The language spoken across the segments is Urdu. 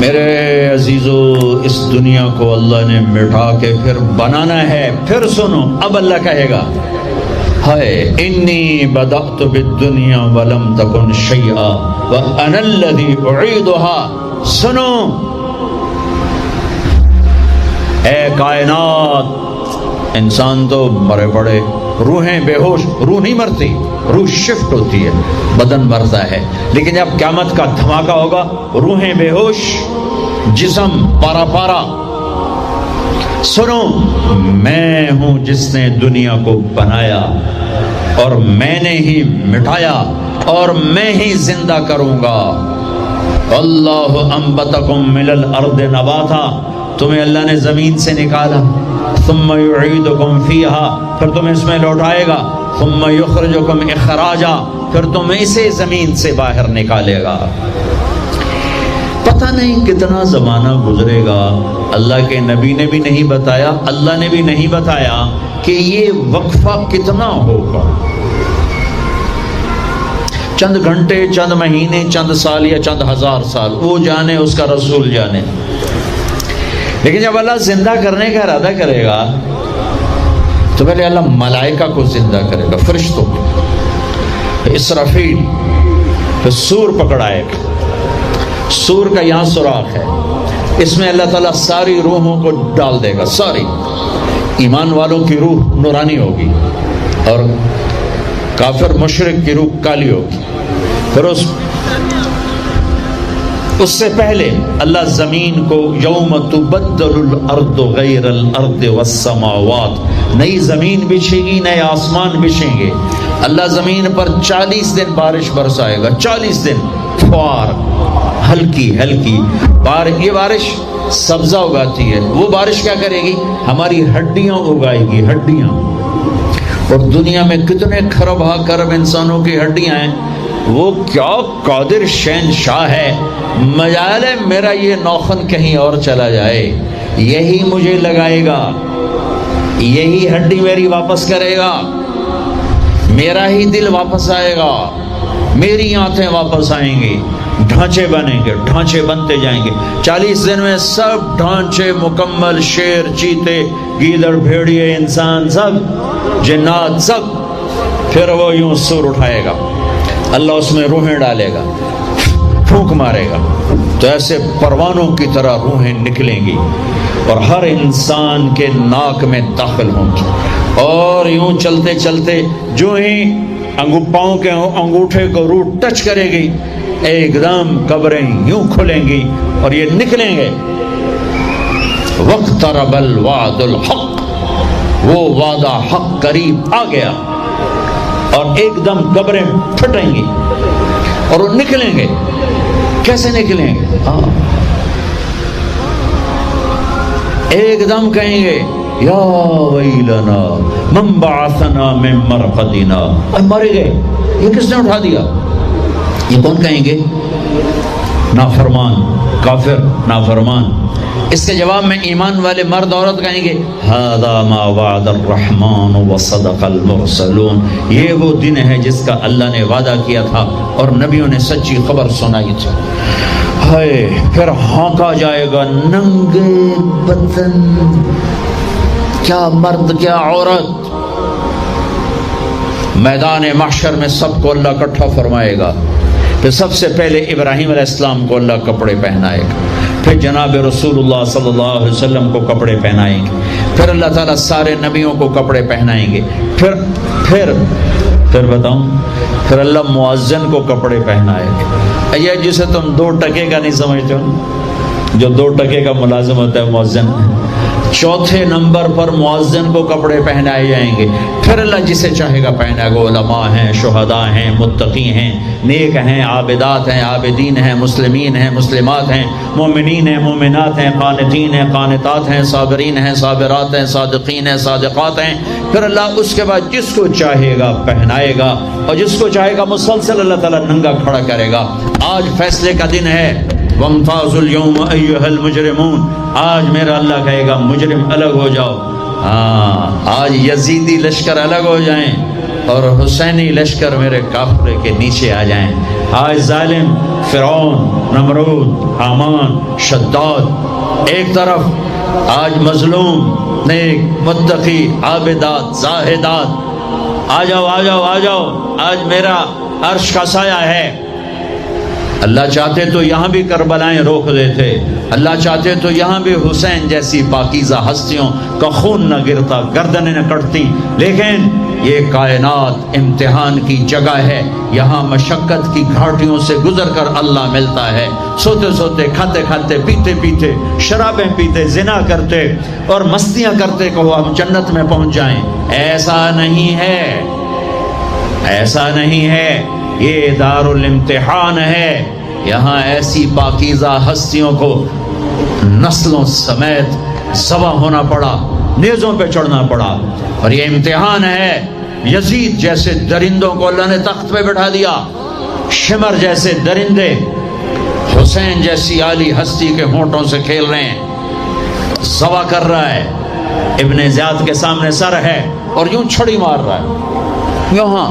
میرے عزیزو، اس دنیا کو اللہ نے مٹا کے پھر بنانا ہے. پھر سنو، اب اللہ کہے گا ہائے انی بدأت بالدنیا ولم تکن شیئا وانا الذی اعیدها. سنو اے کائنات، انسان تو مرے پڑے، روحیں بے ہوش، روح نہیں مرتی، روح شفٹ ہوتی ہے، بدن مرتا ہے، لیکن جب قیامت کا دھماکہ ہوگا روحیں بے ہوش، جسم پارا پارا. سنو، میں ہوں جس نے دنیا کو بنایا اور میں نے ہی مٹایا اور میں ہی زندہ کروں گا. اللہ انبتکم من الارض نباتا، تمہیں اللہ نے زمین سے نکالا، ثم یعیدکم فیہا، پھر تمہیں اس میں لوٹائے گا، ثم یخرجکم اخراجا، پھر تمہیں اسے زمین سے باہر نکالے گا. پتہ نہیں کتنا زمانہ گزرے گا، اللہ کے نبی نے بھی نہیں بتایا، اللہ نے بھی نہیں بتایا کہ یہ وقفہ کتنا ہوگا. چند گھنٹے، چند مہینے، چند سال یا چند ہزار سال، وہ جانے، اس کا رسول جانے. لیکن جب اللہ زندہ کرنے کا ارادہ کرے گا تو پہلے اللہ ملائکہ کو زندہ کرے گا، فرشتوں کو، اسرافیل، پھر سور پکڑائے گا. سور کا یہاں سوراخ ہے، اس میں اللہ تعالیٰ ساری روحوں کو ڈال دے گا. ساری ایمان والوں کی روح نورانی ہوگی اور کافر مشرک کی روح کالی ہوگی. پھر اس سے پہلے اللہ زمین کو یوم تبدل الارض غیر الارض والسماوات، نئی زمین بچھے گی، نئے آسمان بچھیں گے. اللہ زمین پر 40 دن بارش برسائے گا، 40 دن فوار، ہلکی ہلکی یہ بارش سبزہ اگاتی ہے. وہ بارش کیا کرے گی؟ ہماری ہڈیاں اگائے گی، ہڈیاں. اور دنیا میں کتنے کھرب ہا کرب انسانوں کی ہڈیاں ہیں. وہ کیا قادر شہنشاہ ہے، مجال ہے میرا یہ نوخن کہیں اور چلا جائے، یہی مجھے لگائے گا، یہی ہڈی میری واپس کرے گا، میرا ہی دل واپس آئے گا، میری آنتیں واپس آئیں گی، ڈھانچے بنیں گے، ڈھانچے بنتے جائیں گے. 40 دن میں سب ڈھانچے مکمل، شیر، چیتے، گیدڑ، بھیڑیے، انسان، سب جنات، سب. پھر وہ یوں سور اٹھائے گا، اللہ اس میں روحیں ڈالے گا، پھونک مارے گا، تو ایسے پروانوں کی طرح روحیں نکلیں گی اور ہر انسان کے ناک میں داخل ہوں گی. اور یوں چلتے چلتے جو ہی پاؤں کے انگوٹھے کو روح ٹچ کرے گی، ایک دم قبریں یوں کھلیں گی اور یہ نکلیں گے. وَاقْتَرَبَ الْوَعْدُ الْحَقُّ، وہ وعدہ حق قریب آ گیا، اور ایک دم قبریں پھٹیں گی اور وہ نکلیں گے. کیسے نکلیں گے؟ ایک دم کہیں گے یا ویلنا من بعثنا من مرقدنا، مر گئے، یہ کس نے اٹھا دیا؟ یہ کون کہیں گے؟ نافرمان، کافر، نافرمان. اس کے جواب میں ایمان والے مرد عورت کہیں گے ھذا ما وعد الرحمن وصدق المرسلون، یہ وہ دن ہے جس کا اللہ نے وعدہ کیا تھا اور نبیوں نے سچی خبر سنائی تھی. ہائے، پھر ہانکا جائے گا، ننگے بدن، کیا مرد کیا عورت. میدان محشر میں سب کو اللہ اکٹھا فرمائے گا. پھر سب سے پہلے ابراہیم علیہ السلام کو اللہ کپڑے پہنائے گا، پھر جناب رسول اللہ صلی اللہ علیہ وسلم کو کپڑے پہنائیں گے، پھر اللہ تعالیٰ سارے نبیوں کو کپڑے پہنائیں گے. پھر بتاؤں، پھر اللہ مؤذن کو کپڑے پہنائے گا. یہ جسے تم 2 ٹکے کا نہیں سمجھتے ہو، جو 2 ٹکے کا ملازم ہوتا ہے مؤذن، 4تھے نمبر پر مؤذن کو کپڑے پہنائے جائیں گے. پھر اللہ جسے چاہے گا پہنائے گا. علماء ہیں، شہداء ہیں، متقی ہیں، نیک ہیں، عابدات ہیں، عابدین ہیں، مسلمین ہیں، مسلمات ہیں، مومنین ہیں، مومنات ہیں، قانتین ہیں، قانتات ہیں، صابرین ہیں، صابرات ہیں، صادقین ہیں، صادقات ہیں. پھر اللہ اس کے بعد جس کو چاہے گا پہنائے گا اور جس کو چاہے گا مسلسل اللہ تعالیٰ ننگا کھڑا کرے گا. آج فیصلے کا دن ہے. وَامْتَازُوا الْيَوْمَ أَيُّهَا الْمُجْرِمُونَ، آج میرا اللہ کہے گا مجرم الگ ہو جاؤ. آج یزیدی لشکر الگ ہو جائیں، اور حسینی لشکر میرے قافلے کے نیچے آ جائیں۔ آج ظالم فرعون، نمرود، حامان، شداد ایک طرف، آج مظلوم، نیک، متقی، عابدات، زاہدات، آ جاؤ آ جاؤ آ جاؤ، آج میرا عرش کا سایہ ہے۔ اللہ چاہتے تو یہاں بھی کربلائیں روک دیتے، اللہ چاہتے تو یہاں بھی حسین جیسی پاکیزہ ہستیوں کا خون نہ گرتا، گردنیں نہ کٹتی، لیکن یہ کائنات امتحان کی جگہ ہے، یہاں مشقت کی گھاٹیوں سے گزر کر اللہ ملتا ہے۔ سوتے سوتے، کھاتے کھاتے، پیتے پیتے، شرابیں پیتے، زنا کرتے اور مستیاں کرتے کہو ہم جنت میں پہنچ جائیں، ایسا نہیں ہے، ایسا نہیں ہے، یہ دار الامتحان ہے۔ یہاں ایسی پاکیزہ ہستیوں کو نسلوں سمیت ذبح ہونا پڑا، نیزوں پہ چڑھنا پڑا، اور یہ امتحان ہے۔ یزید جیسے درندوں کو اللہ نے تخت پہ بٹھا دیا، شمر جیسے درندے حسین جیسی عالی ہستی کے ہونٹوں سے کھیل رہے ہیں، ذبح کر رہا ہے، ابن زیاد کے سامنے سر ہے اور یوں چھڑی مار رہا ہے، یہاں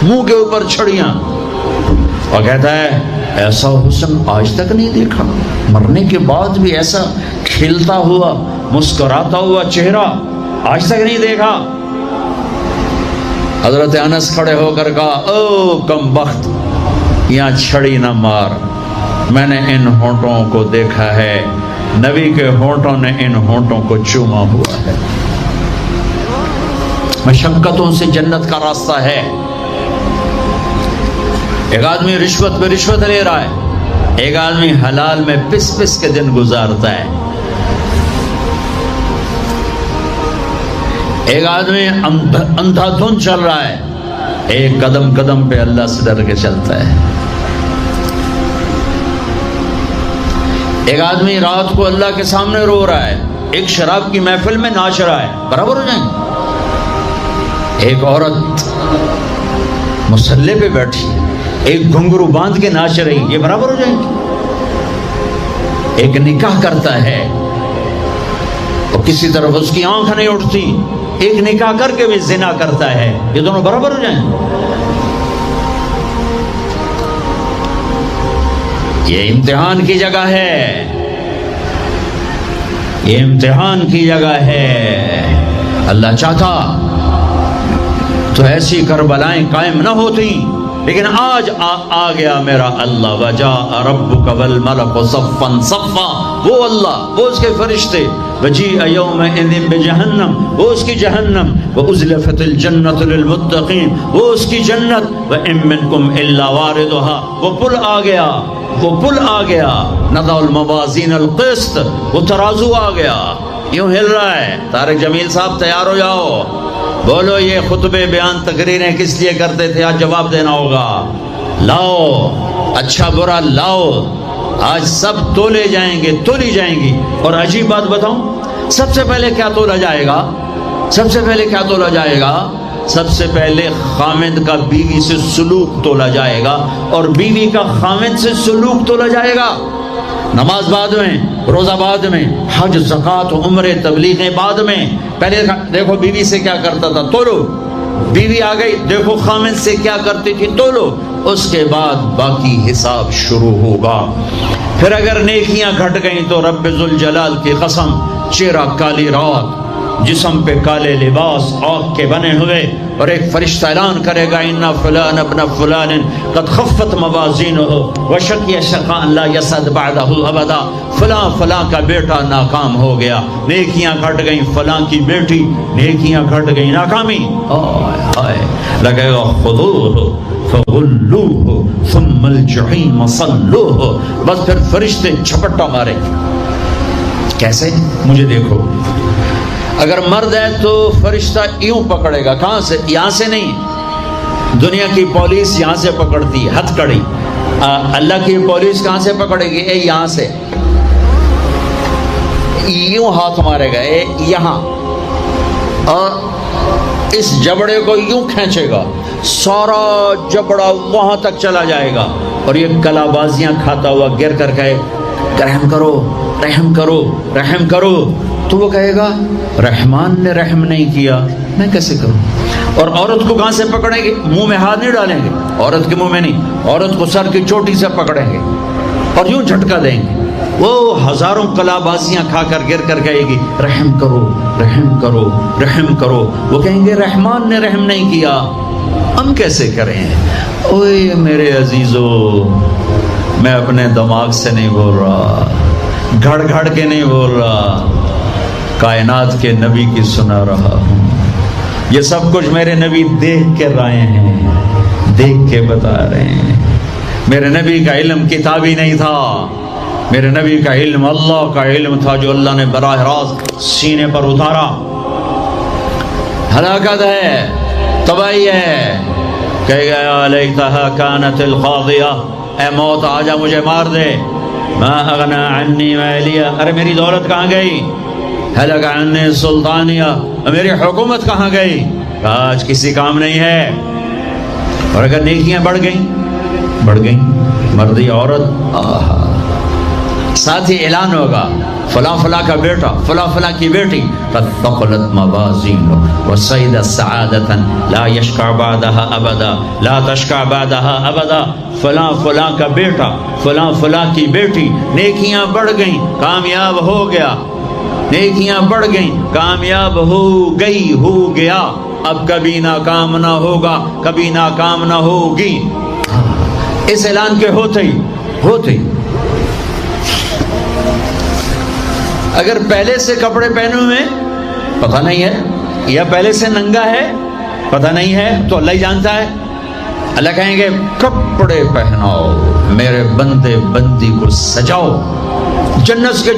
منہ کے اوپر چھڑیاں، اور کہتا ہے ایسا حسن آج تک نہیں دیکھا، مرنے کے بعد بھی ایسا کھلتا ہوا مسکراتا ہوا چہرہ آج تک نہیں دیکھا۔ حضرت انس کھڑے ہو کر کہا او کم بخت، یہاں چھڑی نہ مار، میں نے ان ہونٹوں کو دیکھا ہے، نبی کے ہونٹوں نے ان ہونٹوں کو چوما ہوا ہے۔ مشقتوں سے جنت کا راستہ ہے۔ ایک آدمی رشوت پہ رشوت لے رہا ہے، ایک آدمی حلال میں پس پس کے دن گزارتا ہے، ایک آدمی اندھا دھن چل رہا ہے، ایک قدم قدم پہ اللہ سے ڈر کے چلتا ہے، ایک آدمی رات کو اللہ کے سامنے رو رہا ہے، ایک شراب کی محفل میں ناچ رہا ہے، برابر ہو جائیں گے؟ ایک عورت مصلی پہ بیٹھی، ایک گھنگرو باندھ کے ناچ رہی، یہ برابر ہو جائیں گے؟ ایک نکاح کرتا ہے اور کسی طرف اس کی آنکھ نہیں اٹھتی، ایک نکاح کر کے بھی زنا کرتا ہے، یہ دونوں برابر ہو جائیں گے؟ یہ امتحان کی جگہ ہے، یہ امتحان کی جگہ ہے۔ اللہ چاہتا تو ایسی کربلائیں قائم نہ ہوتی، لیکن آج آ گیا میرا اللہ، وجاء ربک والملک صفا صفا، وہ اللہ، وہ اس کے فرشتے، وجیء یومئذ بجہنم، وہ اس کی جہنم، وازلفت الجنۃ للمتقین، وہ اس کی جنت، وان منکم الا واردها، وہ پل آ گیا، وہ پل آ گیا، نضع الموازین القسط، وہ ترازو آ گیا، یوں ہل رہا ہے۔ طارق جمیل صاحب تیار ہو جاؤ، بولو یہ خطبے بیان تقریریں کس لیے کرتے تھے، آج جواب دینا ہوگا، لاؤ اچھا برا لاؤ، آج سب تولے جائیں گے، تولی جائیں گی۔ اور عجیب بات بتاؤں، سب سے پہلے کیا تولا جائے گا؟ سب سے پہلے کیا تولا جائے گا؟ سب سے پہلے خامد کا بیوی سے سلوک تولا جائے گا، اور بیوی کا خامد سے سلوک تولا جائے گا۔ نماز بعد میں، روزہ بعد میں، حج، زکوٰۃ، عمرے، تبلیغیں بعد میں۔ پہلے دیکھو بیوی سے کیا کرتا تھا، تولو، بیوی آ گئی، دیکھو خامد سے کیا کرتی تھی، تولو، اس کے بعد باقی حساب شروع ہوگا۔ پھر اگر نیکیاں گھٹ گئیں تو رب ذوالجلال کی قسم، چہرہ کالی رات، جسم پہ کالے لباس آگ کے بنے ہوئے، اور ایک فرشتہ اعلان کرے گا ان فلان ابن فلان قد خفت موازینہ وشقی شقاء لا یسعد بعدہ ابدا، فلاں فلاں کا بیٹا ناکام ہو گیا، نیکیاں گھٹ گئیں، فلاں کی بیٹی نیکیاں گھٹ گئیں، ناکامی، ہائے ہائے، لگے گا خذوہ فغلوہ ثم الجحیم صلوہ، بس پھر فرشتے جھپٹا مارے۔ کیسے؟ مجھے دیکھو، اگر مرد ہے تو فرشتہ یوں پکڑے گا، کہاں سے؟ یہاں سے نہیں، دنیا کی پولیس یہاں سے پکڑتی، ہتھ کڑی، اللہ کی پولیس کہاں سے پکڑے گی؟ اے یہاں سے، یوں ہاتھ مارے گا، اے یہاں، اور اس جبڑے کو یوں کھینچے گا، سارا جبڑا وہاں تک چلا جائے گا، اور یہ کلا بازیاں کھاتا ہوا گر کر کہے رحم کرو رحم کرو رحم کرو، تو وہ کہے گا رحمان نے رحم نہیں کیا، میں کیسے کروں؟ اور عورت کو کہاں سے پکڑیں گے؟ منہ میں ہاتھ نہیں ڈالیں گے، عورت کے منہ میں نہیں، عورت کو سر کی چوٹی سے پکڑیں گے اور یوں جھٹکا دیں گے، وہ ہزاروں کلابازیاں کھا کر گر کر کہے گی رحم کرو رحم کرو رحم کرو، وہ کہیں گے رحمان نے رحم نہیں کیا، ہم کیسے کریں؟ اوے میرے عزیزو، میں اپنے دماغ سے نہیں بول رہا، گھڑ گھڑ کے نہیں بول رہا، کائنات کے نبی کی سنا رہا ہوں۔ یہ سب کچھ میرے نبی دیکھ کے رائے ہیں، دیکھ کے بتا رہے ہیں۔ میرے نبی کا علم کتابی نہیں تھا، میرے نبی کا علم اللہ کا علم تھا جو اللہ نے براہ راست سینے پر اتارا۔ ہلاکت ہے، تباہی ہے، کہے گا یا لیتہا کانت القاضیہ، اے موت آجا مجھے مار دے، ما اغنی عنی مالیہ، ارے میری دولت کہاں گئی؟ ہلک عنی سلطانیہ، میری حکومت کہاں گئی؟ آج کسی کام نہیں ہے۔ اور اگر نیکیاں بڑھ گئیں، مردی عورت، ساتھ ہی اعلان ہوگا فلاں فلاں کا بیٹا، فلاں فلاں کی بیٹی، قد ثقلت موازینہ وصعدت سعادۃ لا یشقى بعدها ابدا، لا تشقى بعدها ابدا، فلاں فلاں کا بیٹا، فلاں فلاں کی بیٹی، نیکیاں بڑھ گئیں، کامیاب ہو گیا، نیکیاں بڑھ گئیں، کامیاب ہو گیا، اب کبھی ناکام نہ ہوگا، کبھی ناکام نہ ہوگی۔ اس اعلان کے ہوتے ہی اگر پہلے سے کپڑے پہنے ہوئے پتہ نہیں ہے، یا پہلے سے ننگا ہے پتہ نہیں ہے، تو اللہ ہی جانتا ہے۔ اللہ کہیں گے کپڑے پہناؤ، میرے بندے بندی کو سجاؤ، جنت کے